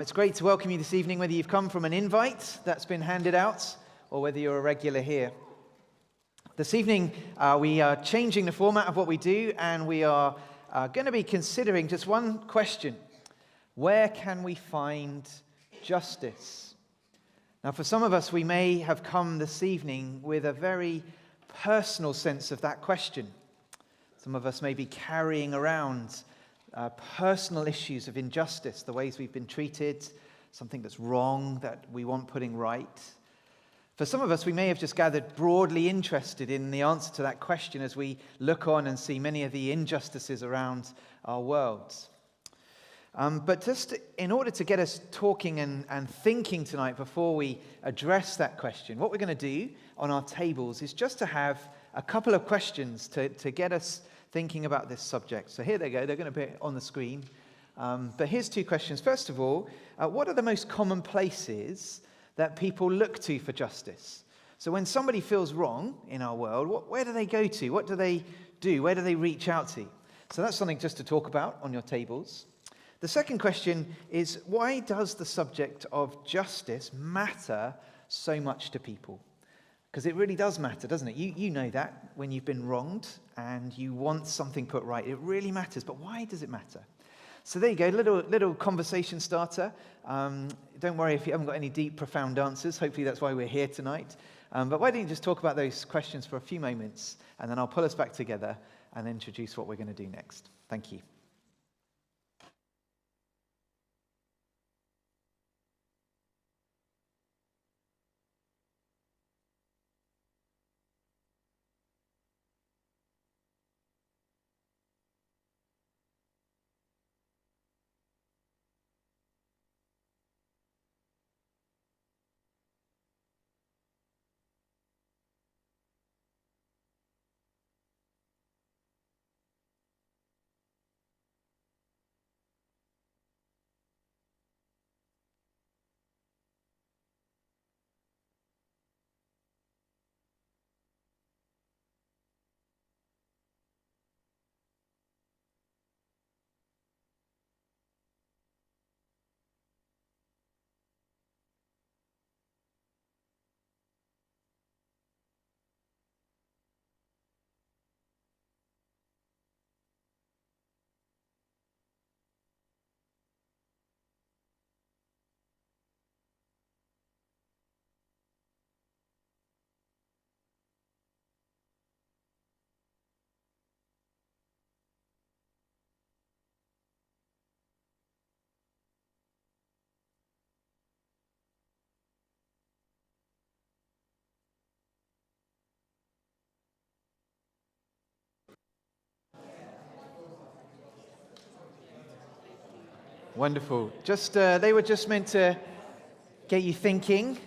It's great to welcome you this evening, whether you've come from an invite that's been handed out or whether you're a regular here. This evening, we are changing the format of what we do, and we are going to be considering just one question. Where can we find justice? Now, for some of us, we may have come this evening with a very personal sense of that question. Some of us may be carrying around personal issues of injustice, the ways we've been treated, something that's wrong that we want putting right. For some of us, we may have just gathered broadly interested in the answer to that question as we look on and see many of the injustices around our world. But just in order to get us talking and thinking tonight before we address that question, what we're going to do on our tables is just to have a couple of questions to get us thinking about this subject. So here they go. They're going to be on the screen. But here's two questions. First of all, what are the most common places that people look to for justice? So when somebody feels wrong in our world, where do they go to? What do they do? Where do they reach out to? So that's something just to talk about on your tables. The second question is, why does the subject of justice matter so much to people? Because it really does matter, doesn't it? You know that when you've been wronged and you want something put right. It really matters. But why does it matter? So there you go, little conversation starter. Don't worry if you haven't got any deep, profound answers. Hopefully that's why we're here tonight. But why don't you just talk about those questions for a few moments, and then I'll pull us back together and introduce what we're going to do next. Thank you. Wonderful. They were just meant to get you thinking,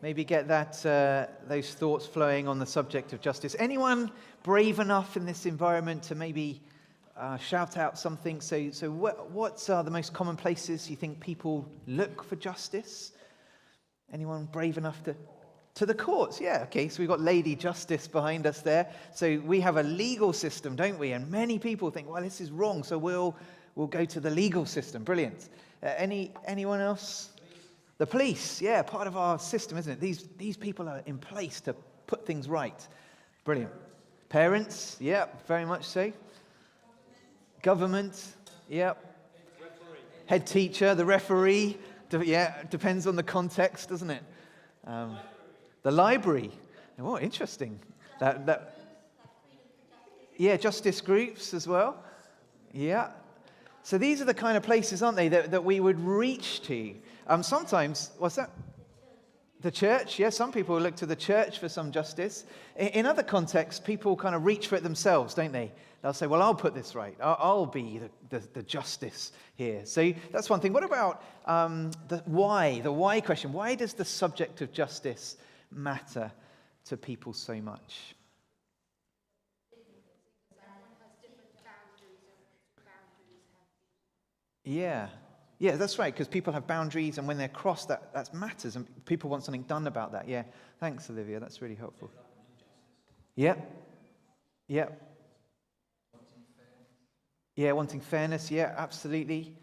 maybe get those thoughts flowing on the subject of justice. Anyone brave enough in this environment to maybe shout out something? So what are the most common places you think people look for justice? Anyone brave enough to the courts? Yeah, okay, so we've got Lady Justice behind us there. So we have a legal system, don't we? And many people think, well, this is wrong, so we'll go to the legal system. Brilliant. Anyone else? The police, yeah, part of our system, isn't it? These people are in place to put things right. Brilliant. Parents, yeah, very much so. Government, yeah. Head teacher, the referee, yeah, depends on the context, doesn't it? The library, oh, interesting. Yeah, justice groups as well. Yeah. So these are the kind of places, aren't they, that we would reach to. Sometimes, what's that? The church, yeah, some people look to the church for some justice. In other contexts, people kind of reach for it themselves, don't they? They'll say, well, I'll put this right. I'll be the justice here. So that's one thing. What about the why question? Why does the subject of justice matter to people so much? Yeah, that's right, because people have boundaries, and when they're crossed, that matters, and people want something done about that. Yeah, thanks, Olivia, that's really helpful. Yeah. Yeah, wanting fairness, yeah, absolutely.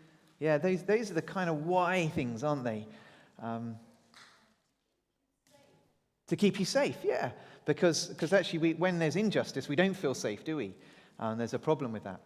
Yeah, those are the kind of why things, aren't they? To keep you safe, yeah. Because actually, when there's injustice, we don't feel safe, do we? There's a problem with that.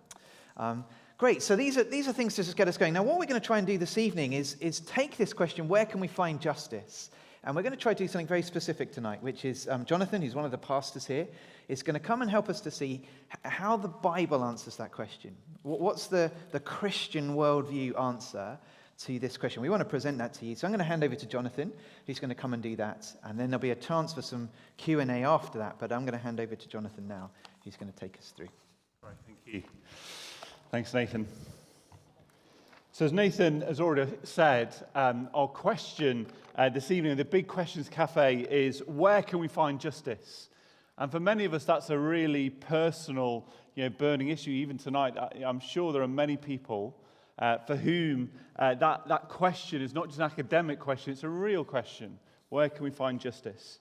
Great, so these are things to just get us going. Now, what we're going to try and do this evening is take this question, where can we find justice? And we're going to try to do something very specific tonight, which is Jonathan, who's one of the pastors here, is going to come and help us to see how the Bible answers that question. What's the Christian worldview answer to this question? We want to present that to you. So I'm going to hand over to Jonathan, who's going to come and do that. And then there'll be a chance for some Q&A after that. But I'm going to hand over to Jonathan now, who's going to take us through. Right, thank you. Thanks, Nathan. So as Nathan has already said, our question this evening at the Big Questions Cafe is, where can we find justice? And for many of us, that's a really personal, burning issue. Even tonight, I'm sure there are many people for whom that question is not just an academic question, it's a real question. Where can we find justice?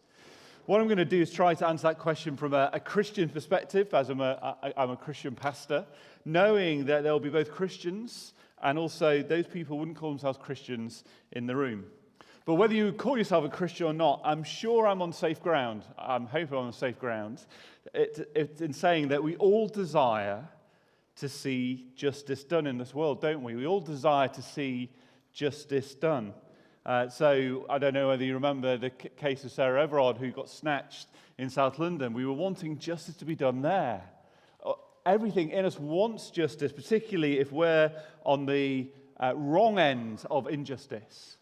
What I'm going to do is try to answer that question from a Christian perspective, as I'm a Christian pastor, knowing that there will be both Christians and also those people who wouldn't call themselves Christians in the room. But whether you call yourself a Christian or not, I'm sure I'm on safe ground. I'm hoping I'm on safe ground. It's in saying that we all desire to see justice done in this world, don't we? We all desire to see justice done. So I don't know whether you remember the case of Sarah Everard, who got snatched in South London. We were wanting justice to be done there. Everything in us wants justice, particularly if we're on the wrong end of injustice.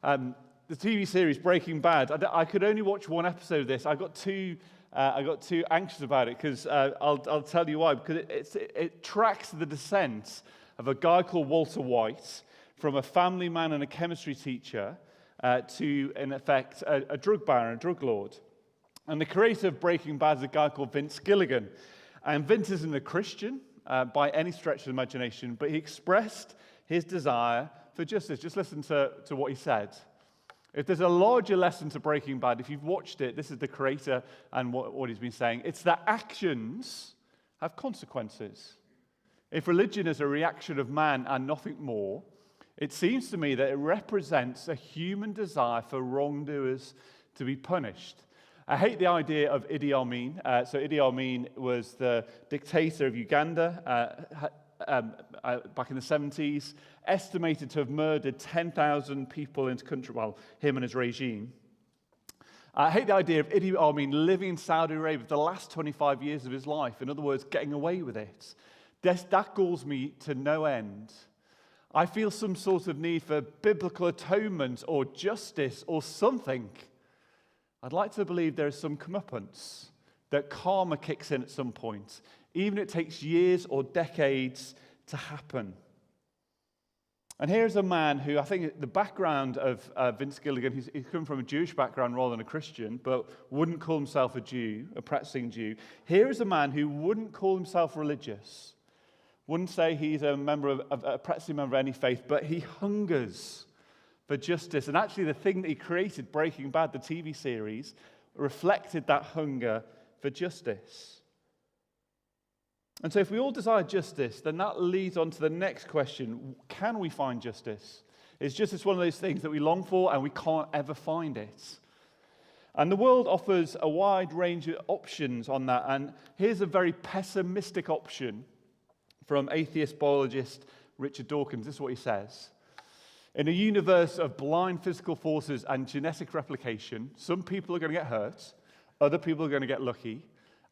The TV series Breaking Bad, I could only watch one episode of this. I got too anxious about it because I'll tell you why. Because it tracks the descent of a guy called Walter White from a family man and a chemistry teacher to, in effect, a drug baron, a drug lord. And the creator of Breaking Bad is a guy called Vince Gilligan. And Vince isn't a Christian by any stretch of the imagination, but he expressed his desire for justice. Just listen to what he said. If there's a larger lesson to Breaking Bad, if you've watched it, this is the creator and what he's been saying. It's that actions have consequences. If religion is a reaction of man and nothing more, it seems to me that it represents a human desire for wrongdoers to be punished. I hate the idea of Idi Amin. So Idi Amin was the dictator of Uganda back in the 70s, estimated to have murdered 10,000 people in the country, well, him and his regime. I hate the idea of Idi Amin living in Saudi Arabia for the last 25 years of his life. In other words, getting away with it. That galls me to no end. I feel some sort of need for biblical atonement or justice or something. I'd like to believe there is some comeuppance, that karma kicks in at some point, even if it takes years or decades to happen. And here's a man who, I think the background of Vince Gilligan, he's come from a Jewish background rather than a Christian, but wouldn't call himself a Jew, a practicing Jew. Here is a man who wouldn't call himself religious, wouldn't say he's a practicing member of any faith, but he hungers for justice. And actually the thing that he created, Breaking Bad, the TV series, reflected that hunger for justice. And so if we all desire justice, then that leads on to the next question. Can we find justice? Is justice one of those things that we long for and we can't ever find it? And the world offers a wide range of options on that. And here's a very pessimistic option from atheist biologist Richard Dawkins. This is what he says. In a universe of blind physical forces and genetic replication, some people are going to get hurt, other people are going to get lucky,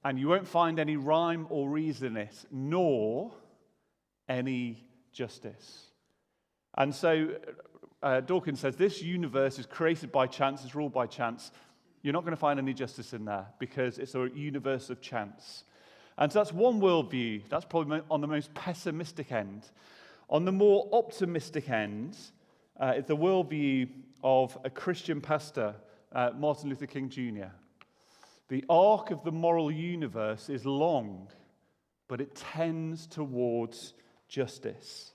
and you won't find any rhyme or reason in it, nor any justice. And so Dawkins says this universe is created by chance, it's ruled by chance. You're not going to find any justice in there because it's a universe of chance. And so that's one worldview. That's probably on the most pessimistic end. On the more optimistic end, it's the worldview of a Christian pastor, Martin Luther King Jr. The arc of the moral universe is long, but it tends towards justice.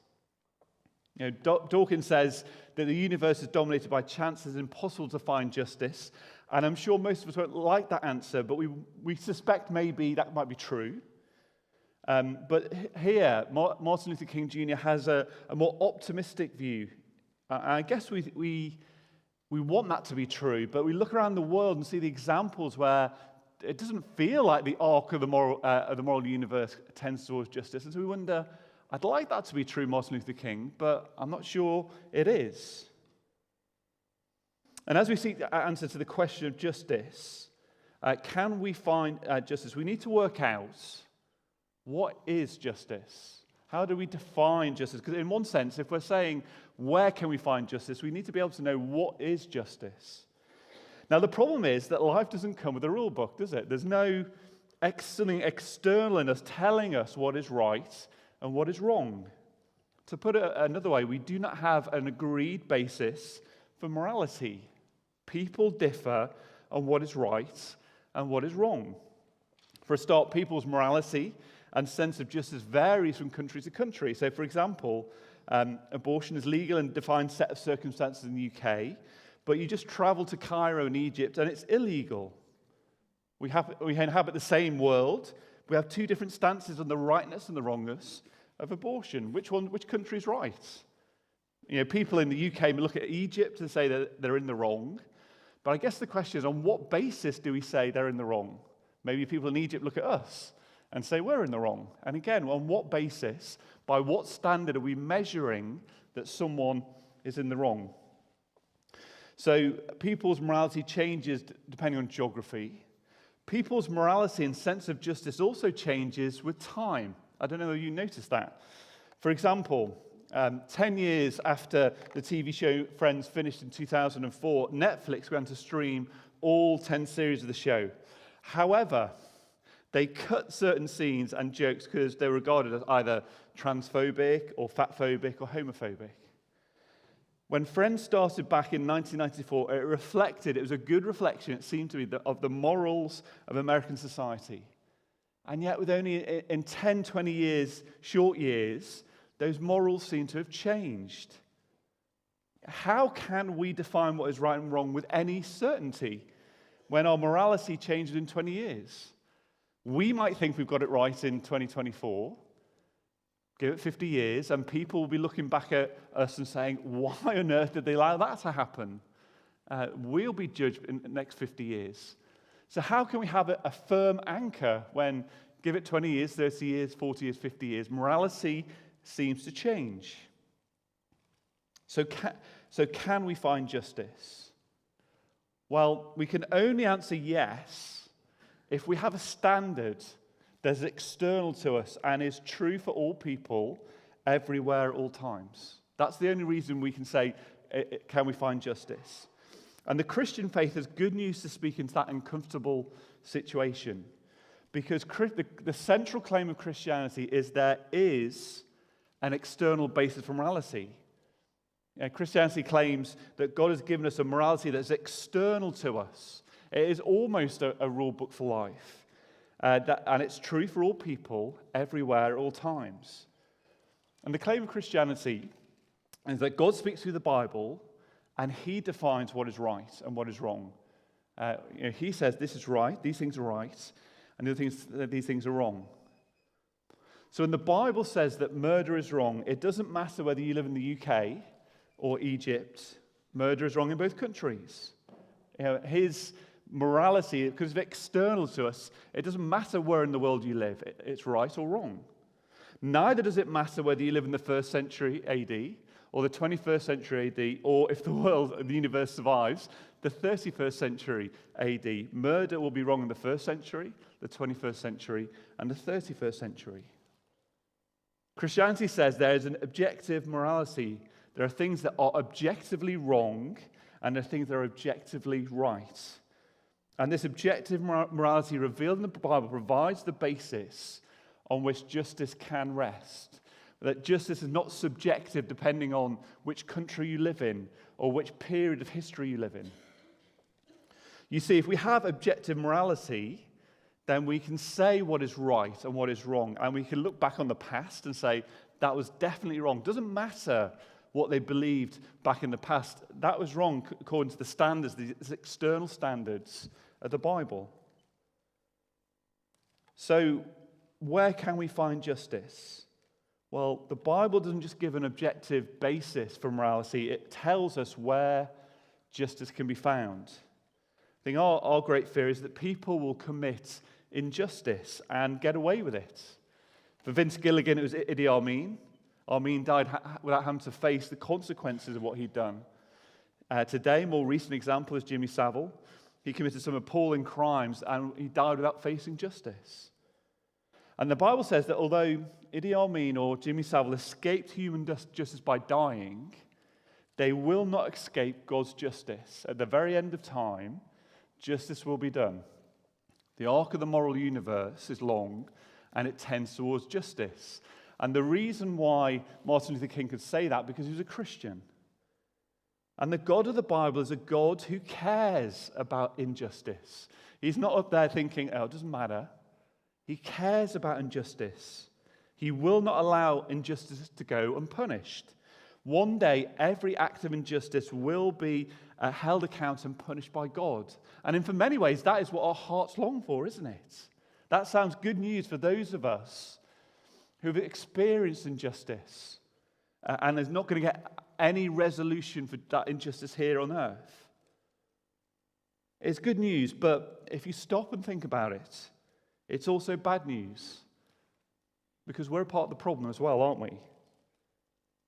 Dawkins says that the universe is dominated by chance. It's impossible to find justice. And I'm sure most of us won't like that answer, but we suspect maybe that might be true. But here, Martin Luther King Jr. has a more optimistic view. I guess we want that to be true, but we look around the world and see the examples where it doesn't feel like the arc of the moral universe tends towards justice. And so we wonder, I'd like that to be true, Martin Luther King, but I'm not sure it is. And as we seek the answer to the question of justice, can we find justice? We need to work out, what is justice? How do we define justice? Because in one sense, if we're saying, where can we find justice, we need to be able to know what is justice. Now, the problem is that life doesn't come with a rule book, does it? There's no something external in us telling us what is right and what is wrong. To put it another way, we do not have an agreed basis for morality. People differ on what is right and what is wrong. For a start, people's morality and sense of justice varies from country to country. So, for example, abortion is legal in a defined set of circumstances in the UK, but you just travel to Cairo in Egypt and it's illegal. We inhabit the same world. We have two different stances on the rightness and the wrongness of abortion. Which country is right? People in the UK may look at Egypt and say that they're in the wrong. But I guess the question is, on what basis do we say they're in the wrong? Maybe people in Egypt look at us and say we're in the wrong. And again, on what basis, by what standard are we measuring that someone is in the wrong? So people's morality changes depending on geography. People's morality and sense of justice also changes with time. I don't know if you noticed that. For example, 10 years after the TV show Friends finished in 2004, Netflix began to stream all 10 series of the show. However, they cut certain scenes and jokes because they were regarded as either transphobic or fatphobic or homophobic. When Friends started back in 1994, it was a good reflection, it seemed to be, of the morals of American society. And yet, with only in 10, 20 years, short years, those morals seem to have changed. How can we define what is right and wrong with any certainty when our morality changes in 20 years? We might think we've got it right in 2024. Give it 50 years, and people will be looking back at us and saying, why on earth did they allow that to happen? We'll be judged in the next 50 years. So how can we have a firm anchor when, give it 20 years, 30 years, 40 years, 50 years, morality seems to change? So can we find justice? Well, we can only answer yes if we have a standard that's external to us and is true for all people, everywhere, at all times. That's the only reason we can say, can we find justice? And the Christian faith has good news to speak into that uncomfortable situation. Because the central claim of Christianity is there is an external basis for morality. Christianity claims that God has given us a morality that's external to us. It is almost a rule book for life. And it's true for all people, everywhere, at all times. And the claim of Christianity is that God speaks through the Bible and he defines what is right and what is wrong. He says this is right, these things are right, and these things are wrong. So when the Bible says that murder is wrong, it doesn't matter whether you live in the UK or Egypt. Murder is wrong in both countries. His morality, because it's external to us, it doesn't matter where in the world you live, it's right or wrong. Neither does it matter whether you live in the 1st century AD or the 21st century AD, or if the universe survives, the 31st century AD. Murder will be wrong in the 1st century, the 21st century, and the 31st century. Christianity says there is an objective morality. There are things that are objectively wrong, and there are things that are objectively right. And this objective morality revealed in the Bible provides the basis on which justice can rest. That justice is not subjective depending on which country you live in or which period of history you live in. You see, if we have objective morality, then we can say what is right and what is wrong. And we can look back on the past and say, that was definitely wrong. It doesn't matter what they believed back in the past. That was wrong according to the standards, these external standards of the Bible. So where can we find justice? Well, the Bible doesn't just give an objective basis for morality, it tells us where justice can be found. I think our great fear is that people will commit injustice and get away with it. For Vince Gilligan, it was Idi Amin. Amin died without having to face the consequences of what he'd done. Today, a more recent example is Jimmy Savile. He committed some appalling crimes and he died without facing justice. And the Bible says that although Idi Amin or Jimmy Savile escaped human justice by dying, they will not escape God's justice. At the very end of time, justice will be done. The arc of the moral universe is long and it tends towards justice. And the reason why Martin Luther King could say that, because he was a Christian. And the God of the Bible is a God who cares about injustice. He's not up there thinking, oh, it doesn't matter. He cares about injustice. He will not allow injustice to go unpunished. One day, every act of injustice will be held account and punished by God. And in for many ways, that is what our hearts long for, isn't it? That sounds good news for those of us who've experienced injustice and is not going to get any resolution for that injustice here on earth. It's good news, but if you stop and think about it, it's also bad news. Because we're a part of the problem as well, aren't we?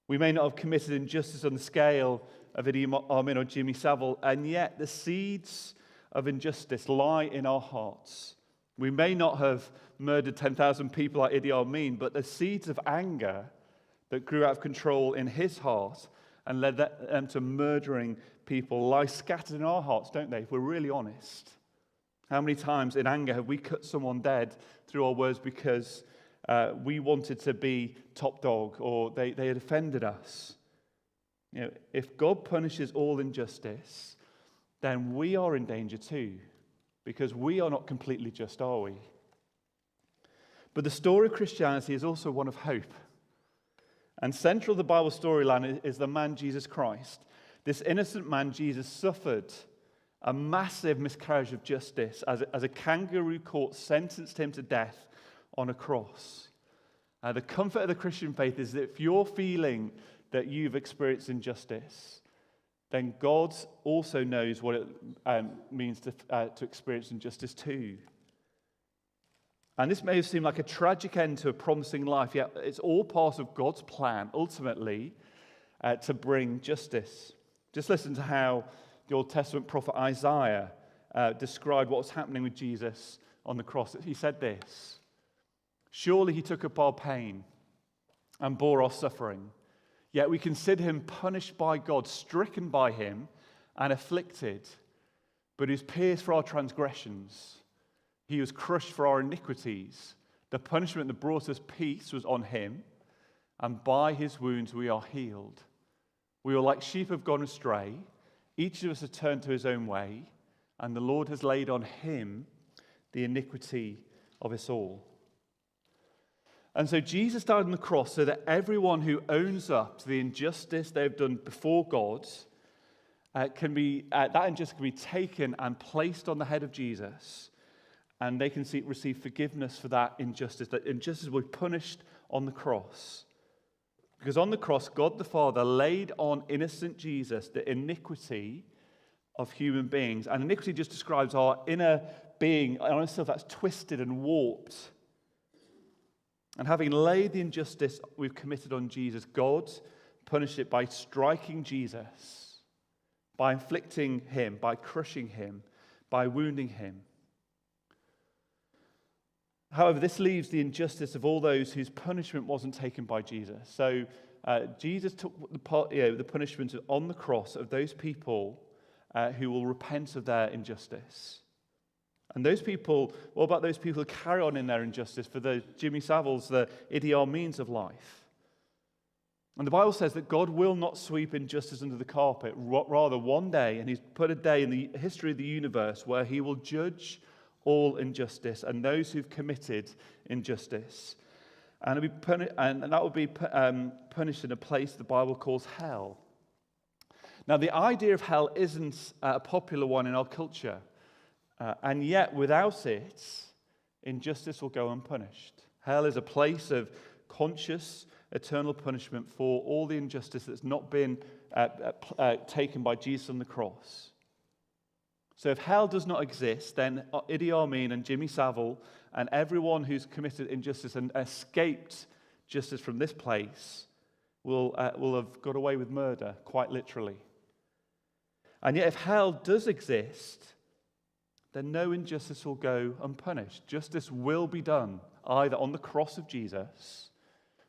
We may not have committed injustice on the scale of Idi Amin or Jimmy Savile, and yet the seeds of injustice lie in our hearts. We may not have murdered 10,000 people like Idi Amin, but the seeds of anger that grew out of control in his heart and led them to murdering people lie scattered in our hearts, don't they, if we're really honest? How many times in anger have we cut someone dead through our words because we wanted to be top dog or they had offended us? You know, if God punishes all injustice, then we are in danger too, because we are not completely just, are we? But the story of Christianity is also one of hope. And central to the Bible storyline is the man Jesus Christ. This innocent man, Jesus, suffered a massive miscarriage of justice as a kangaroo court sentenced him to death on a cross. The comfort of the Christian faith is that if you're feeling that you've experienced injustice, then God also knows what it means to experience injustice too. And this may seem like a tragic end to a promising life, yet it's all part of God's plan, ultimately, to bring justice. Just listen to how the Old Testament prophet Isaiah described what was happening with Jesus on the cross. He said this: "Surely he took up our pain and bore our suffering, yet we consider him punished by God, stricken by him and afflicted. But he was pierced for our transgressions. He was crushed for our iniquities. The punishment that brought us peace was on him, and by his wounds we are healed. We were like sheep have gone astray. Each of us has turned to his own way, and the Lord has laid on him the iniquity of us all." And so Jesus died on the cross so that everyone who owns up to the injustice they've done before God that injustice can be taken and placed on the head of Jesus, and they can receive forgiveness for that injustice. That injustice will be punished on the cross. Because on the cross, God the Father laid on innocent Jesus the iniquity of human beings. And iniquity just describes our inner being, our self that's twisted and warped. And having laid the injustice we've committed on Jesus, God punished it by striking Jesus, by inflicting him, by crushing him, by wounding him. However, this leaves the injustice of all those whose punishment wasn't taken by Jesus. So Jesus took the punishment on the cross of those people who will repent of their injustice. And those people, what about those people who carry on in their injustice, for the Jimmy Saviles, the Idi Amins of life? And the Bible says that God will not sweep injustice under the carpet. Rather, one day, and he's put a day in the history of the universe where he will judge all injustice and those who've committed injustice. And that will be punished in a place the Bible calls hell. Now, the idea of hell isn't a popular one in our culture. And yet, without it, injustice will go unpunished. Hell is a place of conscious, eternal punishment for all the injustice that's not been taken by Jesus on the cross. So if hell does not exist, then Idi Amin and Jimmy Savile and everyone who's committed injustice and escaped justice from this place will have got away with murder, quite literally. And yet if hell does exist, then no injustice will go unpunished. Justice will be done, either on the cross of Jesus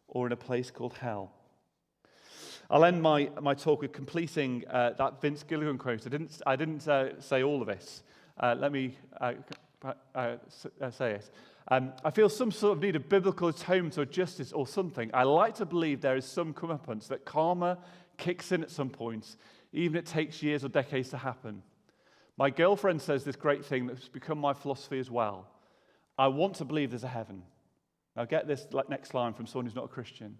or in a place called hell. I'll end my talk with completing that Vince Gilligan quote. I didn't say all of it. Let me say it. I feel some sort of need of biblical atonement or justice or something. I like to believe there is some comeuppance, that karma kicks in at some point, even if it takes years or decades to happen. My girlfriend says this great thing that's become my philosophy as well. I want to believe there's a heaven. Now get this next line from someone who's not a Christian.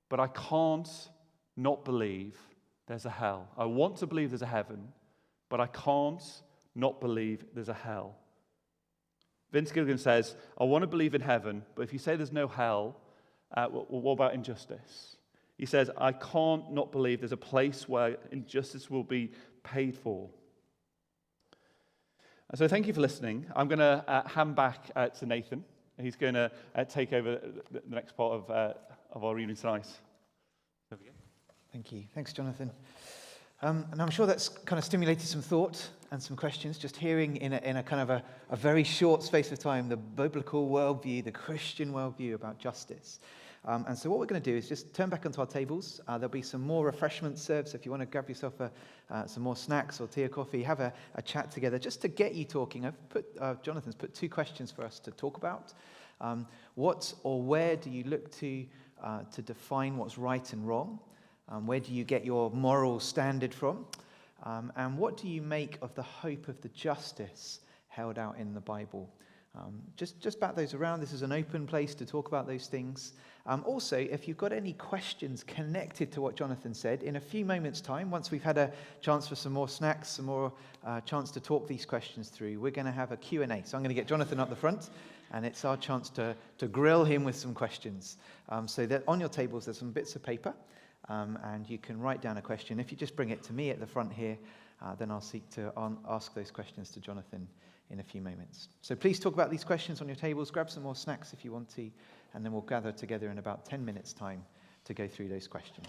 But I can't not believe there's a hell. I want to believe there's a heaven, but I can't not believe there's a hell. Vince Gilligan says, I want to believe in heaven, but if you say there's no hell, what about injustice? He says, I can't not believe there's a place where injustice will be paid for. So thank you for listening. I'm going to hand back to Nathan. He's going to take over the next part of our evening tonight. There we go. Thank you. Thanks, Jonathan. And I'm sure that's kind of stimulated some thought and some questions, just hearing in a kind of a very short space of time the biblical worldview, the Christian worldview about justice. And so what we're going to do is just turn back onto our tables. There'll be some more refreshments served, so if you want to grab yourself some more snacks or tea or coffee, have a chat together, just to get you talking. Jonathan's put 2 questions for us to talk about. What or where do you look to define what's right and wrong? Where do you get your moral standard from? And what do you make of the hope of the justice held out in the Bible? Just bat those around. This is an open place to talk about those things. Also, if you've got any questions connected to what Jonathan said, in a few moments' time, once we've had a chance for some more snacks, some more chance to talk these questions through, we're going to have a Q&A. So I'm going to get Jonathan up the front, and it's our chance to grill him with some questions. So that on your tables, there's some bits of paper, and you can write down a question. If you just bring it to me at the front here, then I'll seek to ask those questions to Jonathan in a few moments. So please talk about these questions on your tables. Grab some more snacks if you want to, and then we'll gather together in about 10 minutes' time to go through those questions.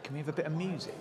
Can we have a bit of music?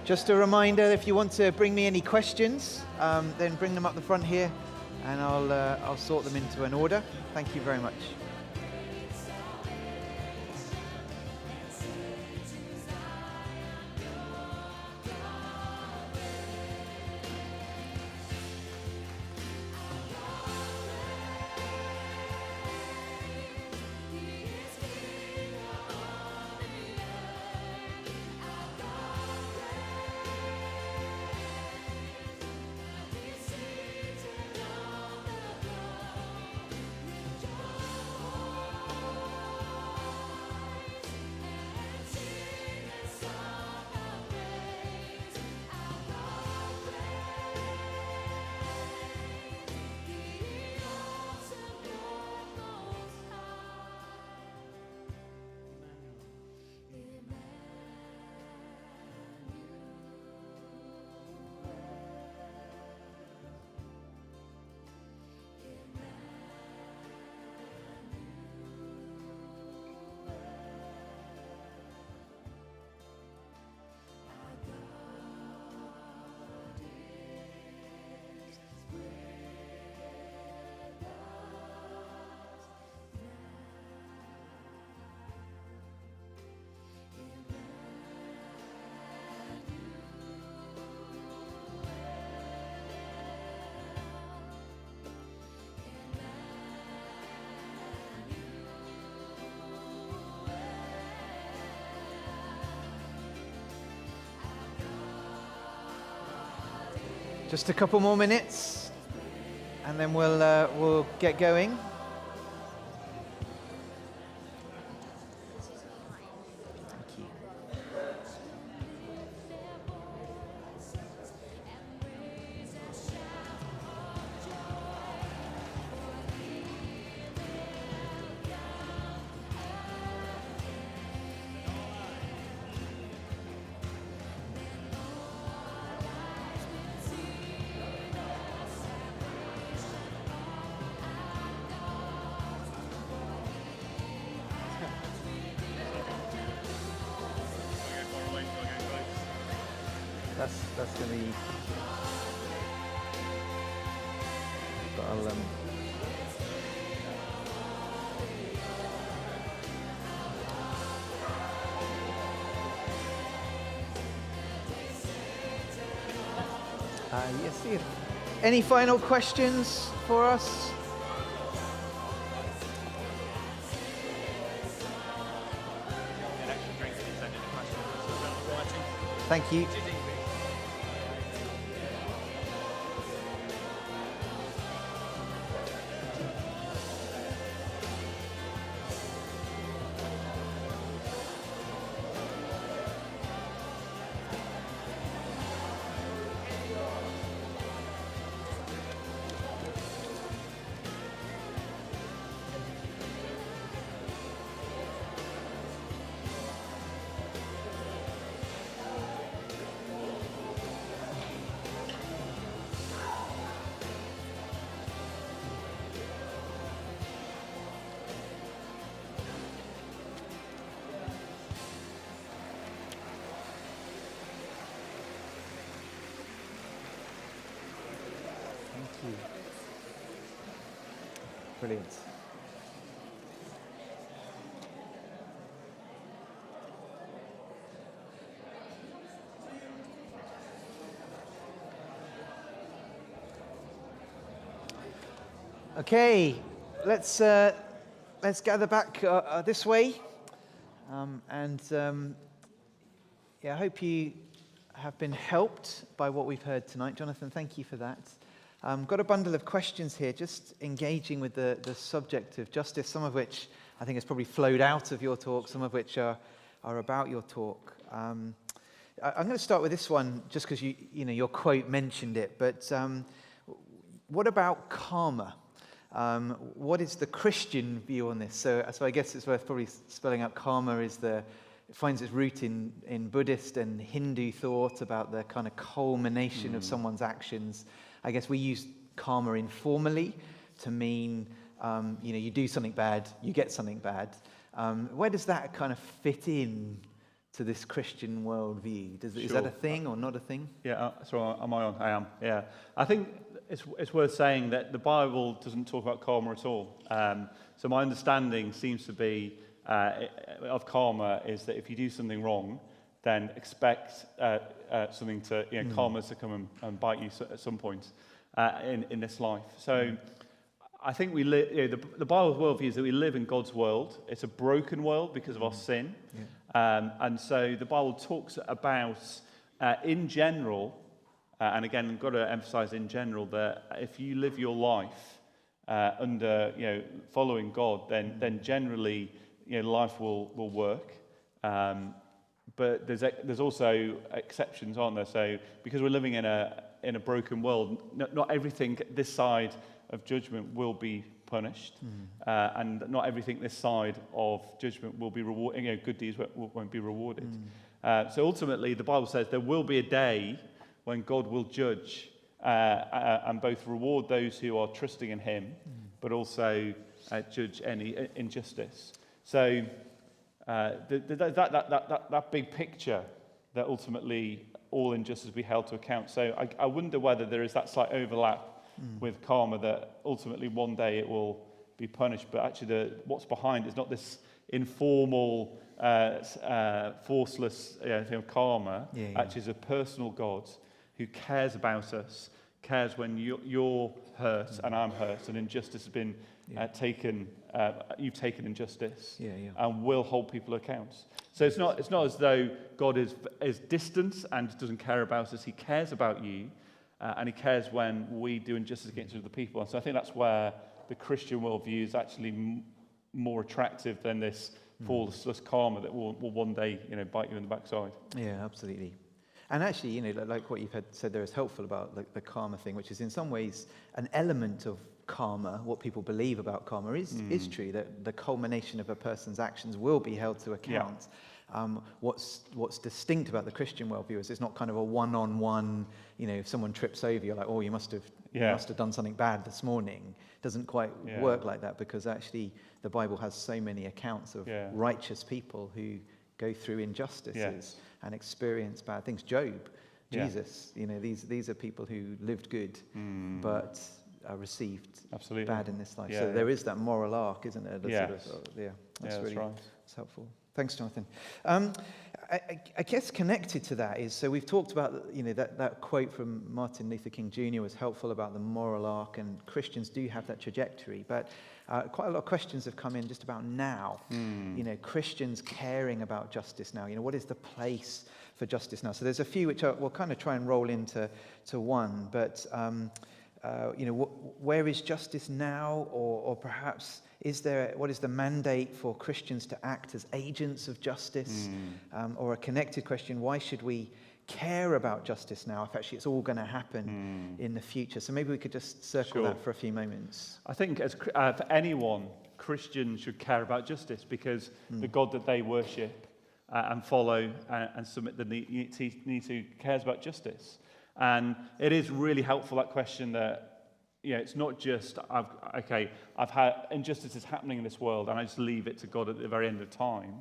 Just a reminder, if you want to bring me any questions, then bring them up the front here, and I'll sort them into an order. Thank you very much. Just a couple more minutes, and then we'll get going. Thank you. That's going to be. But I'll yes, dear. Any final questions for us? Thank you. Brilliant. Okay, let's gather back this way, yeah, I hope you have been helped by what we've heard tonight. Jonathan, thank you for that. Got a bundle of questions here, just engaging with the subject of justice, some of which I think has probably flowed out of your talk, some of which are about your talk. I'm going to start with this one, just because your quote mentioned it, but what about karma? What is the Christian view on this? So I guess it's worth probably spelling out karma it finds its root in Buddhist and Hindu thought about the kind of culmination of someone's actions. I guess we use karma informally to mean, you do something bad, you get something bad. Where does that kind of fit in to this Christian worldview? Is Sure. that a thing or not a thing? Yeah, so am I on? I am, yeah. I think it's worth saying that the Bible doesn't talk about karma at all. So my understanding seems to be of karma is that if you do something wrong, then expect something to, karma to come and bite you at some point in this life. So I think we live, the Bible's worldview is that we live in God's world. It's a broken world because of our sin. Yeah. And so the Bible talks about, in general, and again, I've got to emphasize in general, that if you live your life under, following God, then generally, life will work. But there's also exceptions, aren't there? So because we're living in a broken world, not everything this side of judgment will be punished, and not everything this side of judgment will be rewarded. Good deeds won't be rewarded. So ultimately, the Bible says there will be a day when God will judge and both reward those who are trusting in Him, but also judge any injustice. So that big picture that ultimately all injustice will be held to account. So I wonder whether there is that slight overlap with karma, that ultimately one day it will be punished, but actually what's behind is not this informal, forceless thing of karma. Actually is a personal God who cares about us, cares when you're hurt and I'm hurt, and injustice has been taken, you've taken injustice, and will hold people account. So it's not as though God is distant and doesn't care about us. He cares about you. And He cares when we do injustice against other people. And so I think that's where the Christian worldview is actually more attractive than this false karma that will one day, bite you in the backside. Yeah, absolutely. And actually, like what you've said there is helpful about the karma thing, which is in some ways an element of karma. What people believe about karma is true, that the culmination of a person's actions will be held to account. Yeah. What's distinct about the Christian worldview is it's not kind of a one-on-one, if someone trips over, you're like, oh, you must have done something bad this morning. It doesn't quite work like that, because actually the Bible has so many accounts of righteous people who go through injustices and experience bad things. Job, Jesus, these are people who lived good, but received bad in this life. So there is that moral arc, isn't there? That's really right. It's helpful. Thanks, Jonathan. I guess connected to that is, so we've talked about, that quote from Martin Luther King Jr. was helpful about the moral arc, and Christians do have that trajectory. But quite a lot of questions have come in just about now. Christians caring about justice now. What is the place for justice now? So there's a few which we'll kind of try and roll into one. But where is justice now, or perhaps what is the mandate for Christians to act as agents of justice? Or a connected question, why should we care about justice now if actually it's all going to happen in the future? So maybe we could just circle that for a few moments. I think for anyone, Christians should care about justice, because the God that they worship and follow and submit the need to cares about justice. And it is really helpful, that question, that it's not just, I've had injustices happening in this world and I just leave it to God at the very end of time.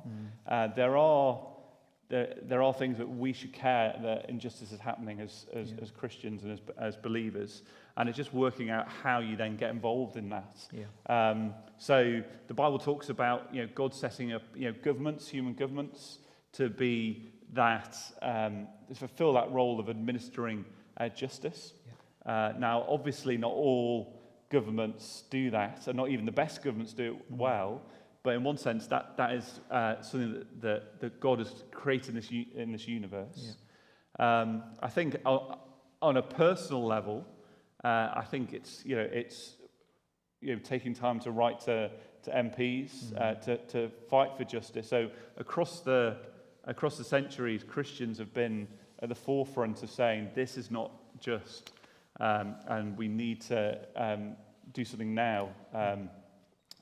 There are things that we should care that injustice is happening as Christians and as believers. And it's just working out how you then get involved in that. So the Bible talks about, God setting up, governments, human governments, to be that, to fulfill that role of administering justice. Now, obviously, not all governments do that, and not even the best governments do it well. But in one sense, that is something that God has created in this universe. I think on a personal level, I think it's taking time to write to MPs to fight for justice. So across the centuries, Christians have been at the forefront of saying this is not just. And we need to do something now.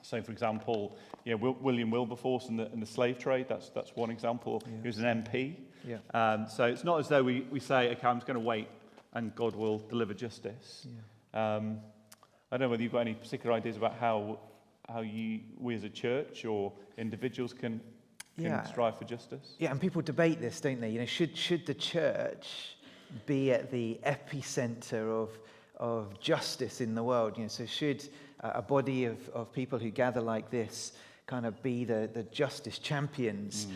So, for example, William Wilberforce and the slave trade. That's one example. He was an MP. So it's not as though we say, okay, I'm just going to wait, and God will deliver justice. I don't know whether you've got any particular ideas about how we as a church or individuals can can Yeah. strive for justice. Yeah, and people debate this, don't they? Should the church be at the epicenter of justice in the world? So should a body of people who gather like this kind of be the justice champions?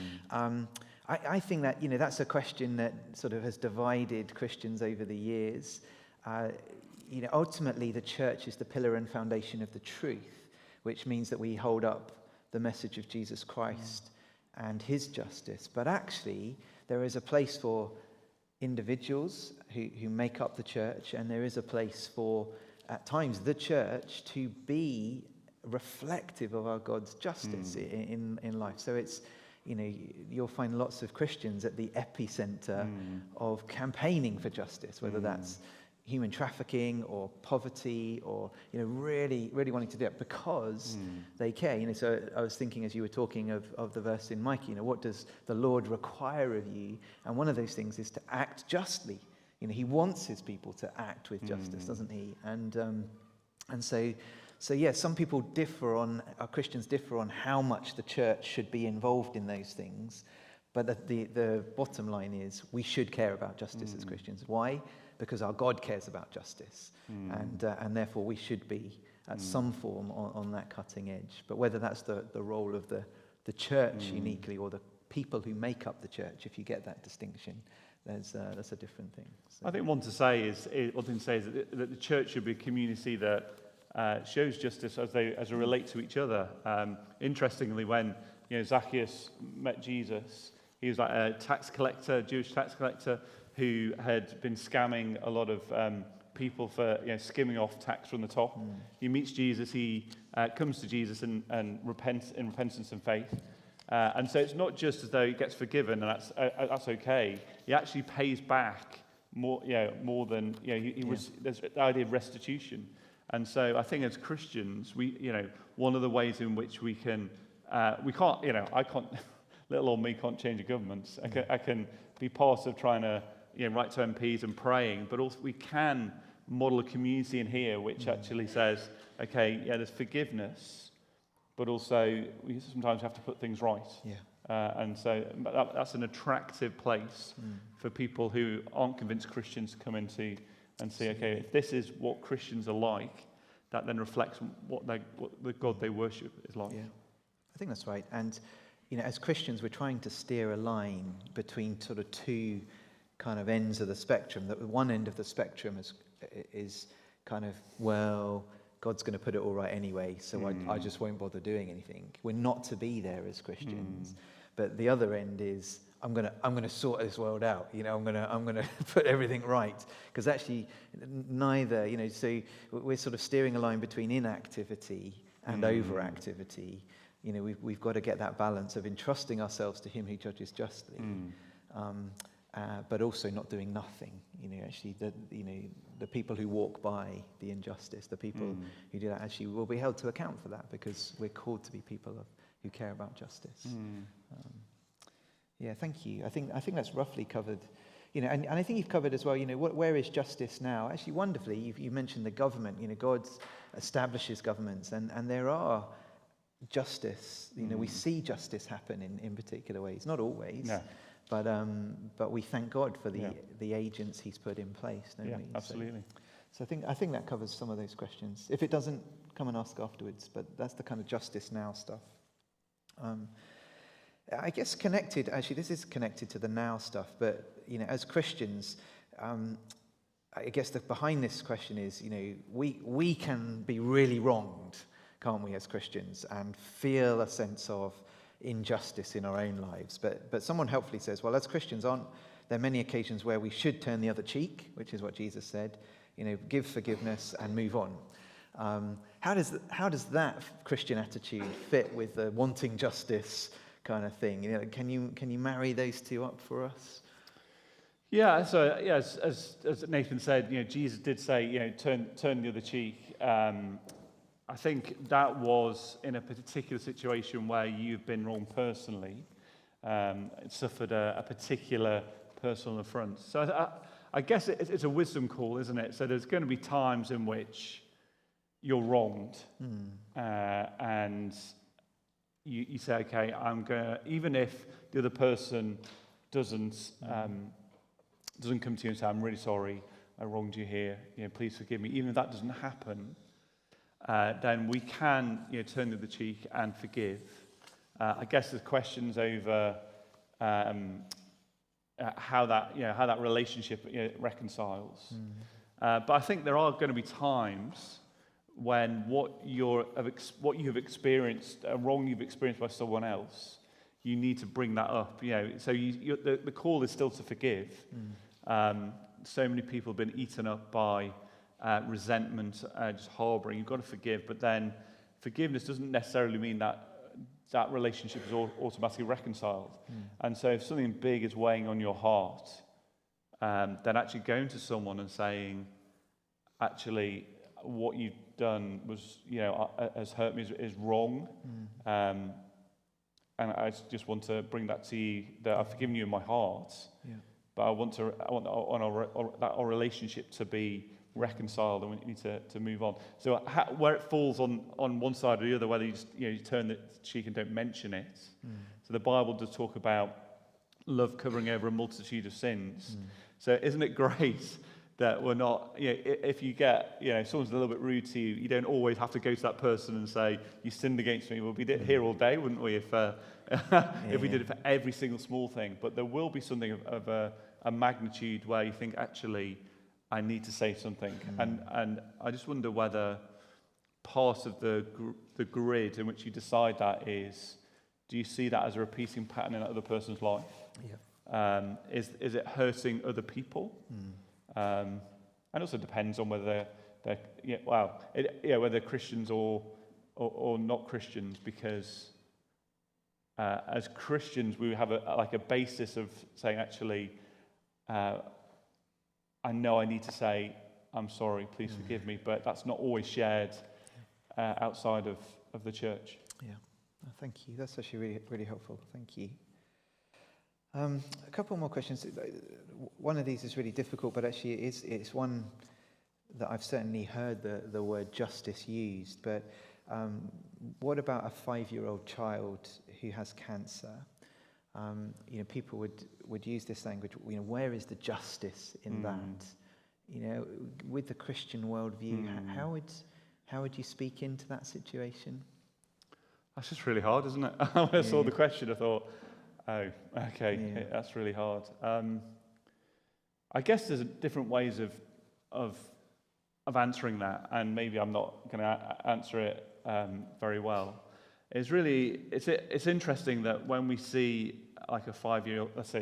I think that, that's a question that sort of has divided Christians over the years. Ultimately, the church is the pillar and foundation of the truth, which means that we hold up the message of Jesus Christ and his justice. But actually, there is a place for individuals who make up the church, and there is a place for, at times, the church to be reflective of our God's justice in life. So it's, you'll find lots of Christians at the epicenter of campaigning for justice, whether that's human trafficking or poverty, or really wanting to do it because they care. So I was thinking as you were talking of the verse in Micah, what does the Lord require of you? And one of those things is to act justly. He wants his people to act with justice, doesn't he? And so yeah, some people Christians differ on how much the church should be involved in those things. But the bottom line is we should care about justice as Christians. Why? Because our God cares about justice, and therefore we should be at some form on that cutting edge. But whether that's the role of the church uniquely, or the people who make up the church, if you get that distinction, that's a different thing. So. I think one thing to say is that the church should be a community that shows justice as they relate to each other. Interestingly, when Zacchaeus met Jesus, he was like a Jewish tax collector, who had been scamming a lot of people for skimming off tax from the top. He meets Jesus, he comes to Jesus and repents in repentance and faith. And so it's not just as though he gets forgiven and that's okay. He actually pays back more than there's the idea of restitution. And so I think as Christians, one of the ways in which we can't, little old me can't change the governments. I can be part of trying to write to MPs and praying, but also we can model a community in here which actually says, okay, there's forgiveness, but also we sometimes have to put things right. And so that's an attractive place for people who aren't convinced Christians to come into and see, okay, if this is what Christians are like, that then reflects what the God they worship is like. Yeah, I think that's right. And as Christians, we're trying to steer a line between sort of two kind of ends of the spectrum. That one end of the spectrum is kind of, well, God's going to put it all right anyway, so I just won't bother doing anything. We're not to be there as Christians. But the other end is, I'm going to sort this world out. I'm going to put everything right, because actually neither. So we're sort of steering a line between inactivity and overactivity. We've got to get that balance of entrusting ourselves to Him who judges justly, but also not doing nothing. Actually, the people who walk by the injustice, the people who do that, actually will be held to account for that, because we're called to be people who care about justice. Yeah, thank you. I think that's roughly covered. And I think you've covered as well. Where is justice now? Actually, wonderfully, you mentioned the government. God establishes governments, and there are justice. We see justice happen in particular ways. Not always, but we thank God for the agents He's put in place. Don't we? Absolutely. So I think that covers some of those questions. If it doesn't, come and ask afterwards. But that's the kind of justice now stuff. I guess this is connected to the now stuff, but, as Christians, I guess behind this question is, we can be really wronged, can't we, as Christians, and feel a sense of injustice in our own lives. But someone helpfully says, well, as Christians, aren't there many occasions where we should turn the other cheek, which is what Jesus said, give forgiveness and move on. How does that Christian attitude fit with the wanting justice kind of thing? Can you marry those two up for us? Yeah. So as Nathan said, Jesus did say, turn the other cheek. I think that was in a particular situation where you've been wrong personally, suffered a particular personal affront. So I guess it's a wisdom call, isn't it? So there's going to be times in which you're wronged, and you say, okay, I'm gonna, even if the other person doesn't come to you and say, I'm really sorry, I wronged you here, please forgive me. Even if that doesn't happen, then we can, turn the other cheek and forgive. I guess there's questions over how that relationship reconciles. But I think there are going to be times when what you have experienced, a wrong you've experienced by someone else, you need to bring that up. So the call is still to forgive. So many people have been eaten up by resentment, just harboring. You've got to forgive, but then forgiveness doesn't necessarily mean that relationship is automatically reconciled. And so if something big is weighing on your heart, then actually going to someone and saying, actually, what you've done was, has hurt me, is wrong. And I just want to bring that to you, that I've forgiven you in my heart. But I want our relationship to be reconciled, and we need to move on. So where it falls on one side or the other, whether you just you turn the cheek and don't mention it. So the Bible does talk about love covering over a multitude of sins. So isn't it great that we're not, if you get, someone's a little bit rude to you, you don't always have to go to that person and say, you sinned against me. We'll be here all day, wouldn't we, if we did it for every single small thing. But there will be something of a magnitude where you think, actually, I need to say something. And I just wonder whether part of the grid in which you decide that is, do you see that as a repeating pattern in that other person's life? Is it hurting other people? And also depends on whether whether Christians or not Christians, because as Christians we have a basis of saying, actually, I know I need to say, I'm sorry, please forgive me, but that's not always shared outside of the church. Thank you. That's actually really, really helpful. Thank you. A couple more questions. One of these is really difficult, but actually it's one that I've certainly heard the word justice used. But what about a 5-year-old child who has cancer? People would use this language. Where is the justice in that? With the Christian worldview, how would you speak into that situation? That's just really hard, isn't it? When I saw the question, I thought, oh, okay, that's really hard. I guess there's different ways of answering that, and maybe I'm not going to answer it very well. It's interesting that when we see like a 5-year-old, let's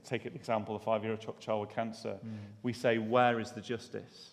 take an example, a 5-year-old child with cancer, we say, where is the justice?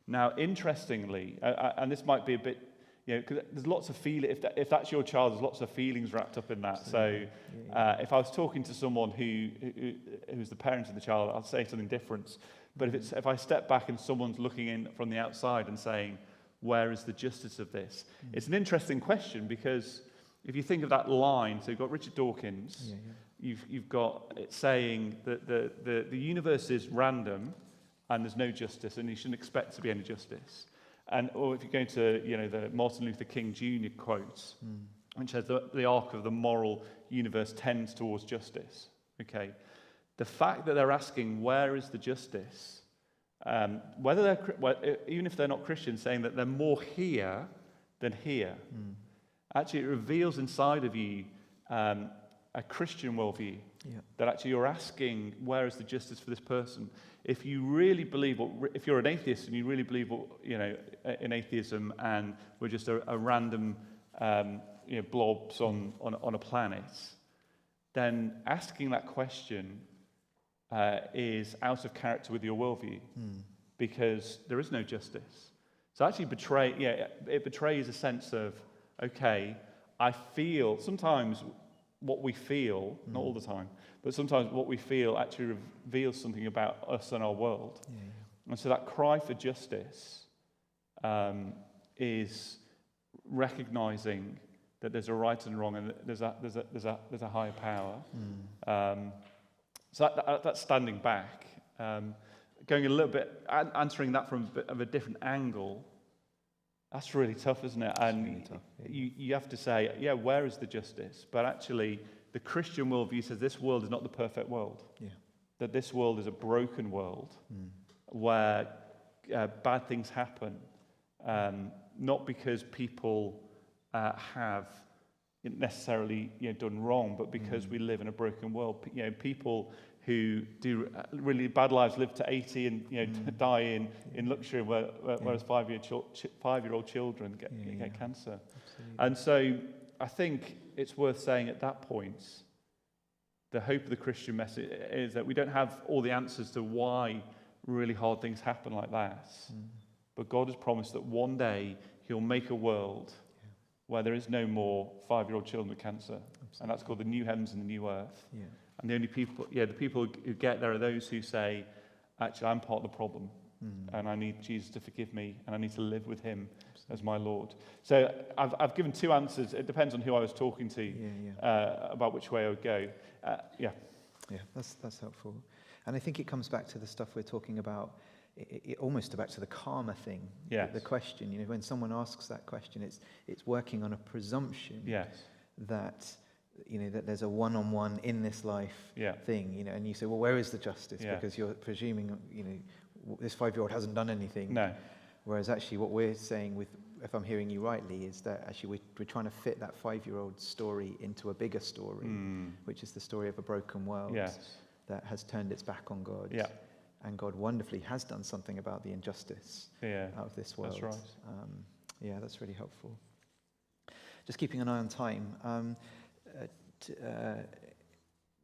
Now, interestingly, and this might be a bit, because there's lots of feeling. If that's your child, there's lots of feelings wrapped up in that. Absolutely. So, if I was talking to someone who's the parent of the child, I'd say something different. But if I step back and someone's looking in from the outside and saying, where is the justice of this? It's an interesting question, because if you think of that line, so you've got Richard Dawkins, you've got it saying that the universe is random and there's no justice, and you shouldn't expect to be any justice. Or if you go to the Martin Luther King Jr. quotes, which says the arc of the moral universe tends towards justice. Okay, the fact that they're asking where is the justice, even if they're not Christians, saying that they're more here than here, actually it reveals inside of you a Christian worldview. That actually you're asking, where is the justice for this person? If you really believe, if you're an atheist and you really believe, in atheism, and we're just a random, blobs on a planet, then asking that question is out of character with your worldview, because there is no justice. So actually, it betrays a sense of, okay, I feel sometimes. What we feel, not all the time, but sometimes what we feel actually reveals something about us and our world. And so that cry for justice is recognizing that there's a right and wrong, and there's a higher power. So that's standing back, going a little bit, answering that from a bit of a different angle. That's really tough, isn't it? And really tough, yeah. you have to say, yeah, where is the justice? But actually, the Christian worldview says this world is not the perfect world. Yeah. That this world is a broken world where bad things happen, not because people have necessarily done wrong, but because we live in a broken world. People who do really bad lives live to 80 and die in luxury, whereas 5-year-old children get cancer. Absolutely. And so I think it's worth saying at that point, the hope of the Christian message is that we don't have all the answers to why really hard things happen like that. But God has promised that one day he'll make a world where there is no more 5-year-old children with cancer. Absolutely. And that's called the new heavens and the new earth. Yeah. And the only people, the people who get there are those who say, actually, I'm part of the problem. And I need Jesus to forgive me, and I need to live with him as my Lord. So I've given two answers. It depends on who I was talking to about which way I would go. Yeah, that's helpful. And I think it comes back to the stuff we're talking about, almost back to the karma thing. Yes. The question, when someone asks that question, it's working on a presumption that that there's a one-on-one in this life thing, and you say, well, where is the justice? Because you're presuming, this 5-year-old hasn't done anything. No. Whereas actually what we're saying, if I'm hearing you rightly, is that actually we're trying to fit that 5-year-old story into a bigger story, which is the story of a broken world that has turned its back on God. Yeah. And God wonderfully has done something about the injustice out of this world. That's right. That's really helpful. Just keeping an eye on time.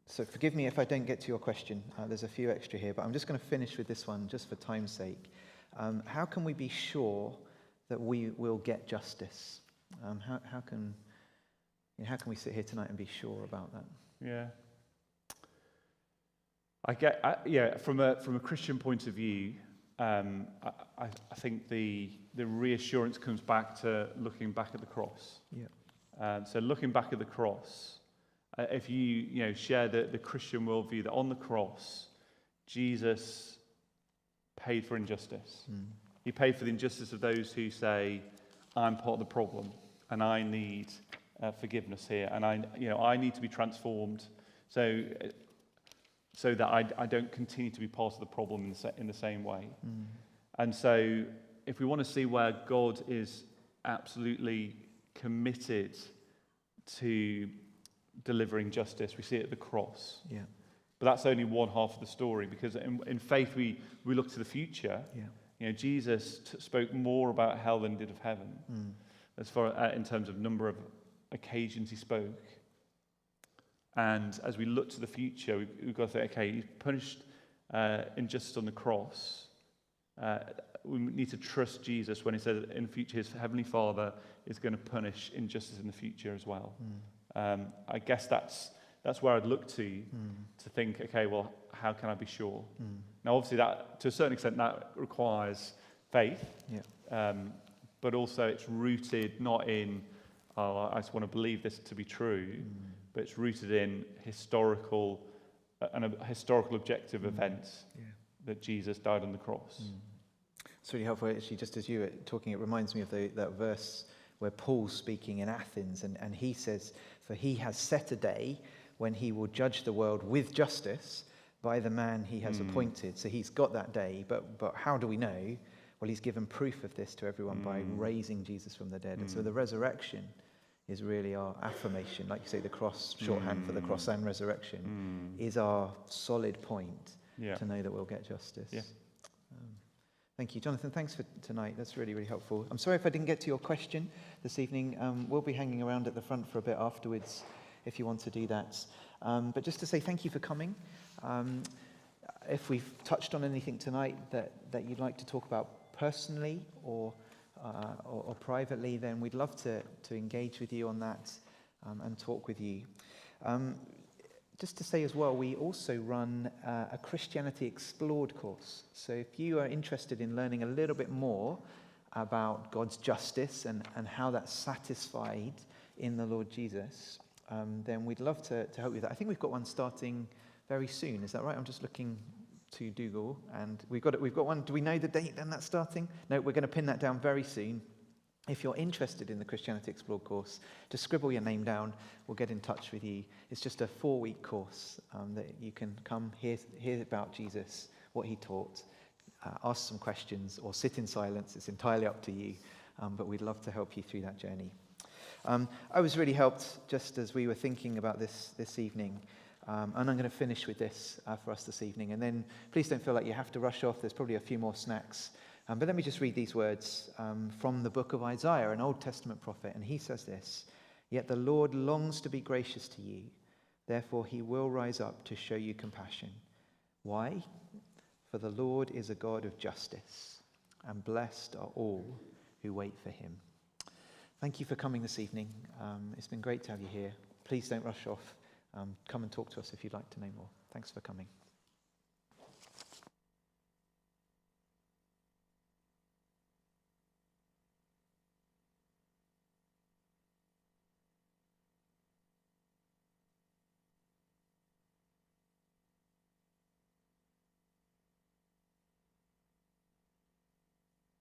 So forgive me if I don't get to your question. There's a few extra here, but I'm just going to finish with this one just for time's sake. How can we be sure that we will get justice? How can we sit here tonight and be sure about that? Yeah. From a Christian point of view, I think the reassurance comes back to looking back at the cross. Yeah. So looking back at the cross, if you share the Christian worldview that on the cross, Jesus paid for injustice. He paid for the injustice of those who say, I'm part of the problem and I need forgiveness here, and I need to be transformed so that I don't continue to be part of the problem in the same way. And so if we want to see where God is absolutely committed to delivering justice, we see it at the cross. Yeah. But that's only one half of the story, because in faith we look to the future. Yeah. Jesus spoke more about hell than he did of heaven, as far in terms of number of occasions he spoke. And as we look to the future, we've got to think, okay, he punished injustice on the cross. We need to trust Jesus when he says in the future his heavenly Father is going to punish injustice in the future as well. I guess that's where I'd look to think, okay, well, how can I be sure? Now, obviously, that to a certain extent that requires faith, but also it's rooted not in, I just want to believe this to be true, but it's rooted in historical objective events that Jesus died on the cross. It's really helpful, actually. Just as you were talking, it reminds me of that verse where Paul's speaking in Athens, and he says, for he has set a day when he will judge the world with justice by the man he has appointed. So he's got that day, but how do we know? Well, he's given proof of this to everyone by raising Jesus from the dead. And so the resurrection is really our affirmation. Like you say, the cross, shorthand for the cross and resurrection, is our solid point to know that we'll get justice. Yeah. Thank you, Jonathan. Thanks for tonight. That's really, really helpful. I'm sorry if I didn't get to your question this evening. We'll be hanging around at the front for a bit afterwards if you want to do that. But just to say thank you for coming. If we've touched on anything tonight that you'd like to talk about personally or privately, then we'd love to engage with you on that and talk with you. Just to say as well, we also run a Christianity Explored course. So if you are interested in learning a little bit more about God's justice and how that's satisfied in the Lord Jesus, then we'd love to help you with that. I think we've got one starting very soon. Is that right? I'm just looking to Dougal, and we've got one. Do we know the date then that's starting? No, we're going to pin that down very soon. If you're interested in the Christianity Explored course, just scribble your name down. We'll get in touch with you. It's just a 4-week course that you can come hear about Jesus, what he taught, ask some questions, or sit in silence. It's entirely up to you, but we'd love to help you through that journey. I was really helped just as we were thinking about this evening, and I'm going to finish with this for us this evening. And then please don't feel like you have to rush off. There's probably a few more snacks. But let me just read these words from the book of Isaiah, an Old Testament prophet. And he says this: "Yet the Lord longs to be gracious to you. Therefore he will rise up to show you compassion. Why? For the Lord is a God of justice, and blessed are all who wait for him." Thank you for coming this evening. It's been great to have you here. Please don't rush off. Come and talk to us if you'd like to know more. Thanks for coming.